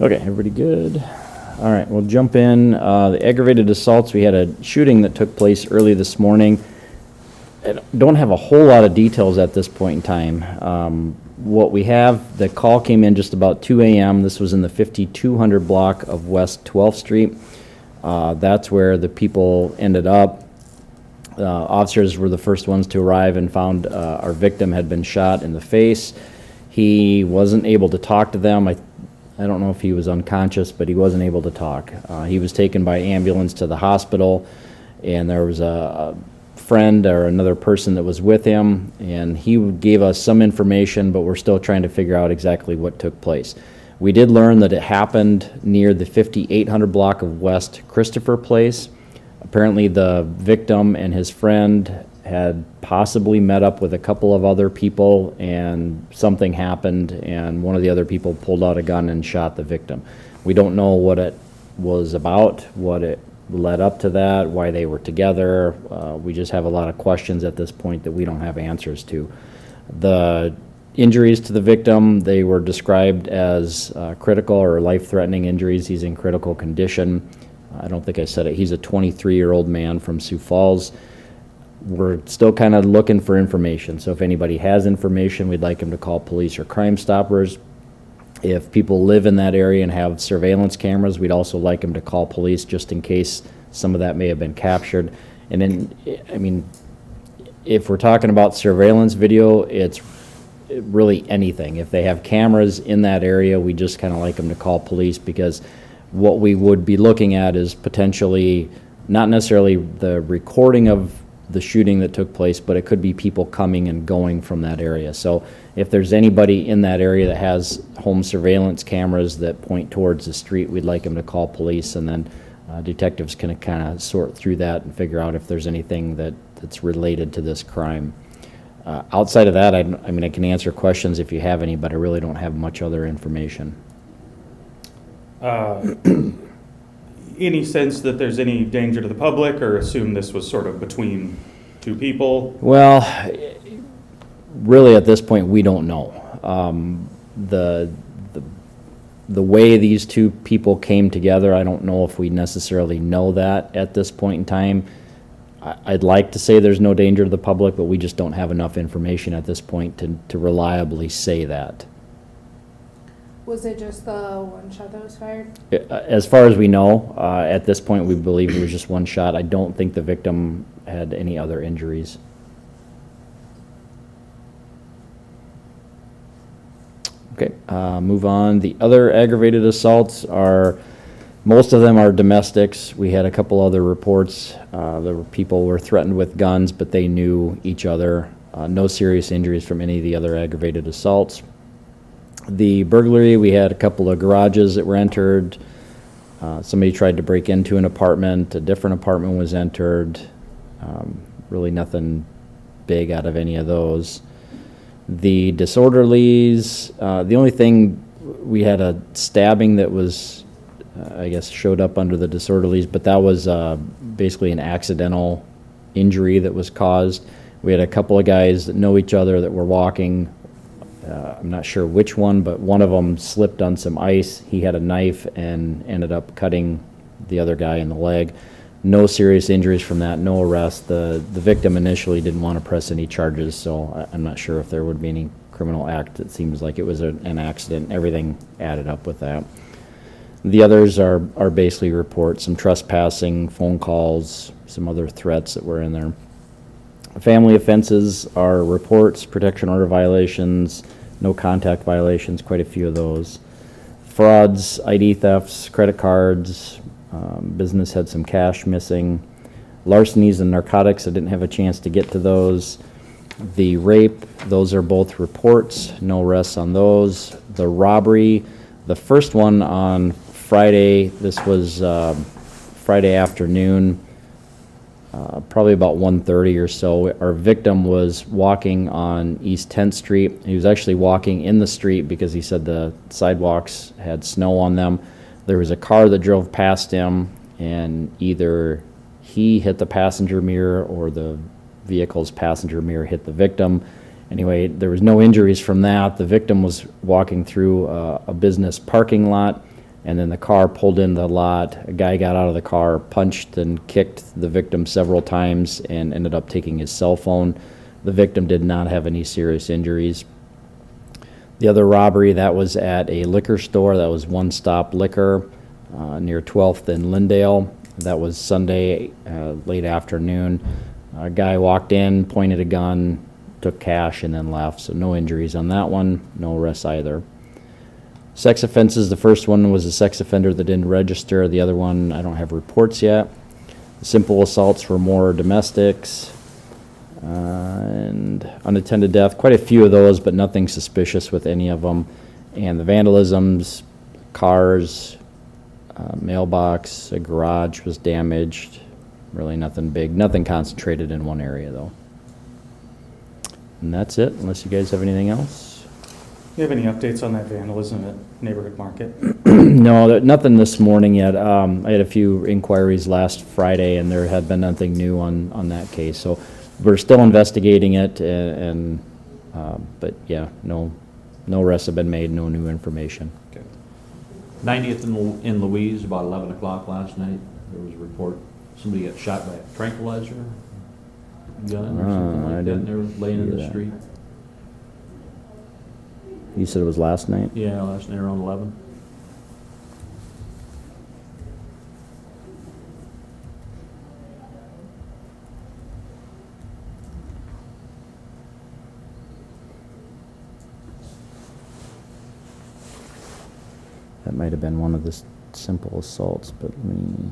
Okay, everybody good? All right, we'll jump in. The aggravated assaults, we had a shooting that took place early this morning. I don't have a whole lot of details at this point in time. What we have, the call came in just about 2 a.m. This was in the 5200 block of West 12th Street. That's where the people ended up. Officers were the first ones to arrive and found our victim had been shot in the face. He wasn't able to talk to them. I don't know if he was unconscious, but he wasn't able to talk. He was taken by ambulance to the hospital, and there was a friend or another person that was with him, and he gave us some information, but we're still trying to figure out exactly what took place. We did learn that it happened near the 5800 block of West Christopher Place. Apparently the victim and his friend had possibly met up with a couple of other people, and something happened, and one of the other people pulled out a gun and shot the victim. We don't know what it was about, what it led up to that, why they were together. We just have a lot of questions at this point that we don't have answers to. The injuries to the victim, they were described as critical or life-threatening injuries. He's in critical condition. I don't think I said it. He's a 23-year-old man from Sioux Falls. We're still kind of looking for information, so if anybody has information, we'd like them to call police or Crime Stoppers. If people live in that area and have surveillance cameras, we'd also like them to call police just in case some of that may have been captured. And then, I mean, if we're talking about surveillance video, it's really anything. If they have cameras in that area, we just kind of like them to call police, because what we would be looking at is potentially not necessarily the recording of the shooting that took place, but it could be people coming and going from that area. So if there's anybody in that area that has home surveillance cameras that point towards the street, we'd like them to call police, and then detectives can kind of sort through that and figure out if there's anything that's related to this crime. Outside of that, I mean, I can answer questions if you have any, but I really don't have much other information. Any sense that there's any danger to the public, or assume this was sort of between two people? Well, really at this point we don't know. The way these two people came together, I don't know if we necessarily know that at this point in time. I'd like to say there's no danger to the public, but we just don't have enough information at this point to reliably say that. Was it just the one shot that was fired? As far as we know, at this point we believe it was just one shot. I don't think the victim had any other injuries. Okay, move on. The other aggravated assaults most of them are domestics. We had a couple other reports. People were threatened with guns, but they knew each other. No serious injuries from any of the other aggravated assaults. The burglary, we had a couple of garages that were entered. Somebody tried to break into an apartment. A different apartment was entered. Really nothing big out of any of those. The disorderlies, the only thing, we had a stabbing that was, I guess, showed up under the disorderlies, but that was basically an accidental injury that was caused. We had a couple of guys that know each other that were walking. I'm not sure which one, but one of them slipped on some ice. He had a knife and ended up cutting the other guy in the leg. No serious injuries from that, no arrest. The victim initially didn't want to press any charges, so I'm not sure if there would be any criminal act. It seems like it was an accident. Everything added up with that. The others are basically reports, some trespassing, phone calls, some other threats that were in there. Family offenses are reports, protection order violations, no contact violations, quite a few of those. Frauds, ID thefts, credit cards, business had some cash missing. Larcenies and narcotics, I didn't have a chance to get to those. The rape, those are both reports, no arrests on those. The robbery, the first one on Friday, this was Friday afternoon, probably about 1:30 or so. Our victim was walking on East 10th Street. He was actually walking in the street because he said the sidewalks had snow on them. There was a car that drove past him, and either he hit the passenger mirror or the vehicle's passenger mirror hit the victim. Anyway, there was no injuries from that. The victim was walking through a business parking lot. and then the car pulled in the lot. A guy got out of the car, punched and kicked the victim several times, and ended up taking his cell phone. The victim did not have any serious injuries. The other robbery, that was at a liquor store. That was One Stop Liquor near 12th and Lindale. That was Sunday, late afternoon. A guy walked in, pointed a gun, took cash, and then left. So no injuries on that one, no arrests either. Sex offenses, the first one was a sex offender that didn't register. The other one, I don't have reports yet. Simple assaults were more domestics. And unattended death, quite a few of those, but nothing suspicious with any of them. And the vandalisms, cars, mailbox, a garage was damaged. Really nothing big, nothing concentrated in one area though. And that's it, unless you guys have anything else. You have any updates on that vandalism at Neighborhood Market? No, nothing this morning yet. I had a few inquiries last Friday, and there had been nothing new on that case. So we're still investigating it, but yeah, no arrests have been made, no new information. Okay. 90th in Louise, about 11 o'clock last night, there was a report, somebody got shot by a tranquilizer gun or something I like that, didn't and they were laying in hear the that. street. You said it was last night? Yeah, last night around 11. That might have been one of the simple assaults, but let me...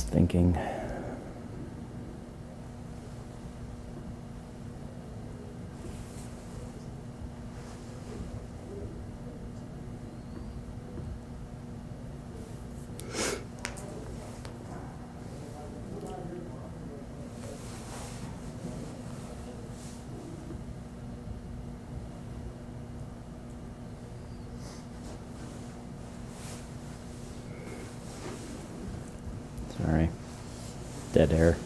Thinking. Sorry. Dead air.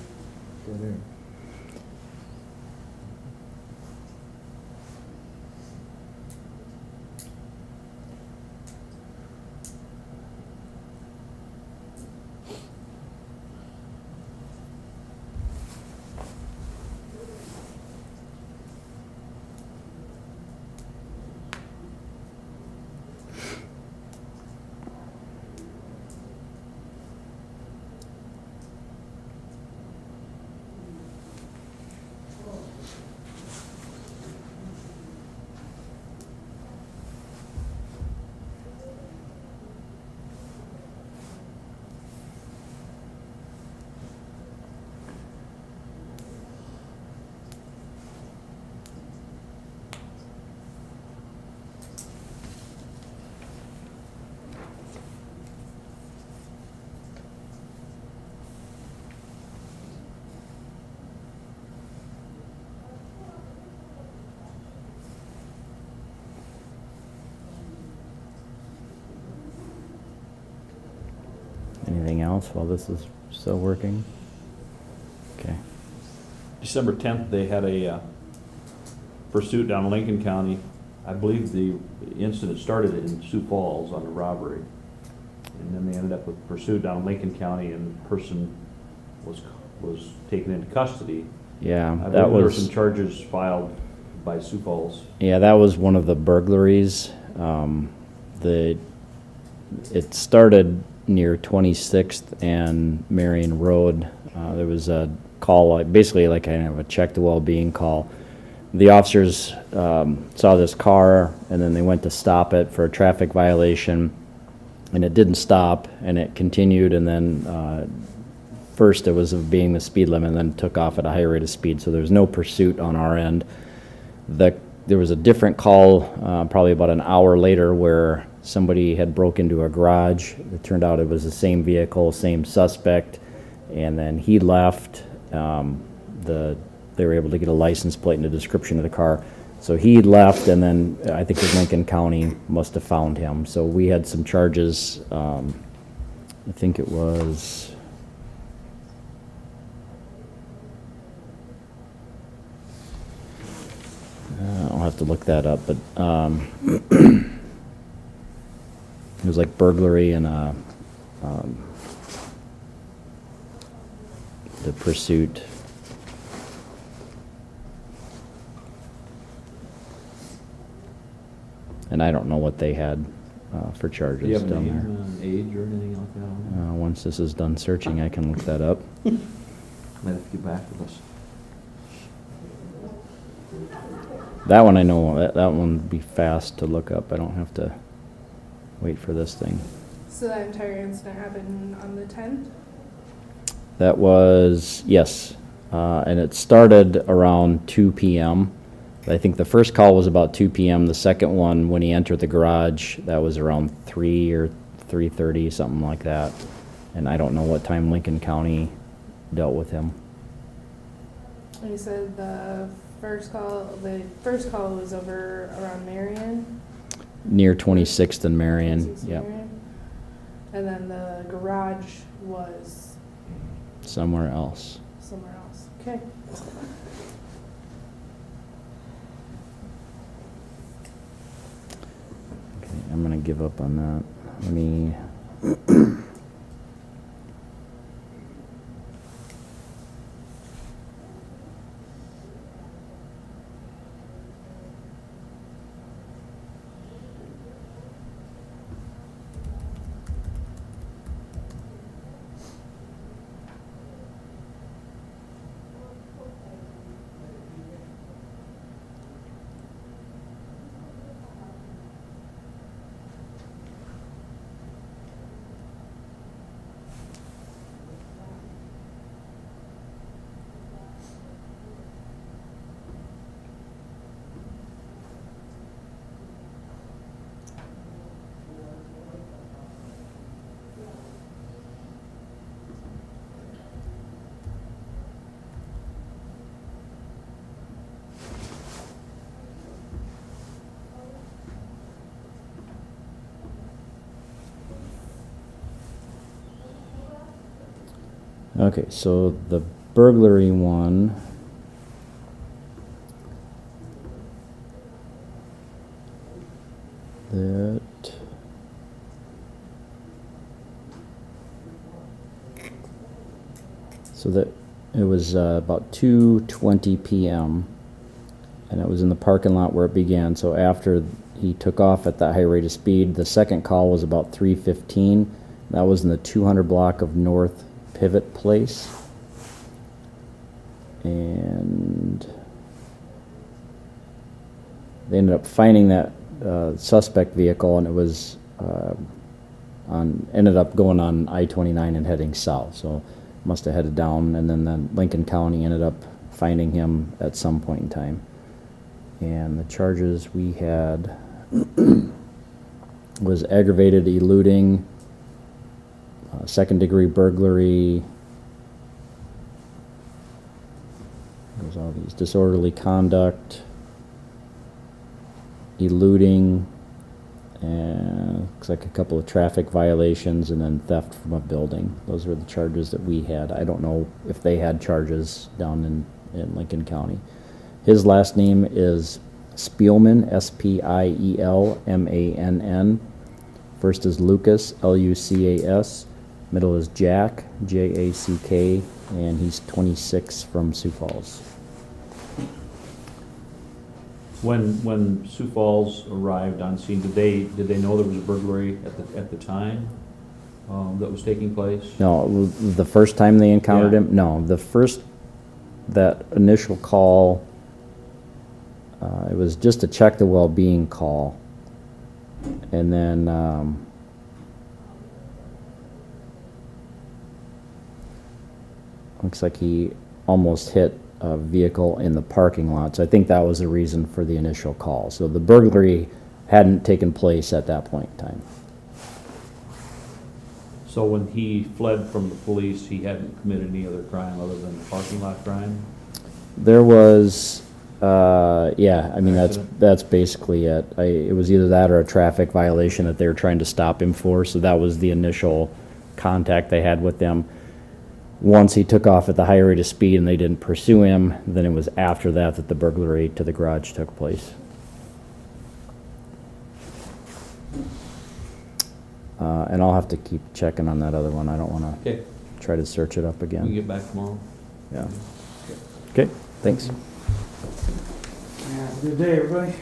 Anything else while this is still working? Okay. December 10th, they had a pursuit down in Lincoln County. I believe the incident started in Sioux Falls on a robbery. And then they ended up with pursuit down in Lincoln County, and the person was taken into custody. Yeah, I that believe there were was... some charges filed by Sioux Falls. Yeah, that was one of the burglaries. It started near 26th and Marion Road. There was a call, basically like kind of a check the well-being call. The officers saw this car, and then they went to stop it for a traffic violation, and it didn't stop, and it continued, and then first it was being the speed limit, and then took off at a higher rate of speed, so there was no pursuit on our end. The there was a different call, probably about an hour later, where somebody had broke into a garage. It turned out it was the same vehicle, same suspect, and then he left. They were able to get a license plate and a description of the car. So he left, and then I think Lincoln County must have found him. So we had some charges, I think it was, I'll have to look that up, but it was like burglary and the pursuit. And I don't know what they had for charges Do you have a down name, there. age or anything like that on there? Once this is done searching, I can look that up. Might have to get back with us. That one I know, that one would be fast to look up. I don't have to wait for this thing. So that entire incident happened on the 10th? That was, yes, and it started around 2 p.m. I think the first call was about 2 p.m. The second one, when he entered the garage, that was around 3 or 3:30, something like that. And I don't know what time Lincoln County dealt with him. You said the first call was over around Marion? Near 26th and Marion, 26th yep, Marion. And then the garage was somewhere else. somewhere else. Okay. Okay, I'm gonna give up on that. Let me. Okay, so the burglary one. That. So that it was about 2:20 p.m. and it was in the parking lot where it began. So after he took off at that high rate of speed, the second call was about 3:15. That was in the 200 block of North Pivot Place. And they ended up finding that suspect vehicle, and it was ended up going on I-29 and heading south. So must have headed down, and then Lincoln County ended up finding him at some point in time. And the charges we had was aggravated eluding, second-degree burglary, there's all these, disorderly conduct, eluding, and looks like a couple of traffic violations, and then theft from a building. Those were the charges that we had. I don't know if they had charges down in Lincoln County. His last name is Spielman, S-P-I-E-L-M-A-N-N. First is Lucas, L-U-C-A-S. Middle is Jack, J-A-C-K, and he's 26 from Sioux Falls. When Sioux Falls arrived on scene, did they know there was a burglary at the time that was taking place? No, the first time they encountered Yeah. him, no. That initial call, it was just a check the well-being call. And then, looks like he almost hit a vehicle in the parking lot. So I think that was the reason for the initial call. So the burglary hadn't taken place at that point in time. So when he fled from the police, he hadn't committed any other crime other than the parking lot crime? There was, yeah, I mean, Accident? that's basically it. It was either that or a traffic violation that they were trying to stop him for, so that was the initial contact they had with them. Once he took off at the high rate of speed and they didn't pursue him, then it was after that that the burglary to the garage took place. And I'll have to keep checking on that other one. I don't wanna Okay, try to search it up we can again. get back tomorrow. Yeah. Okay, thanks. Good day, everybody.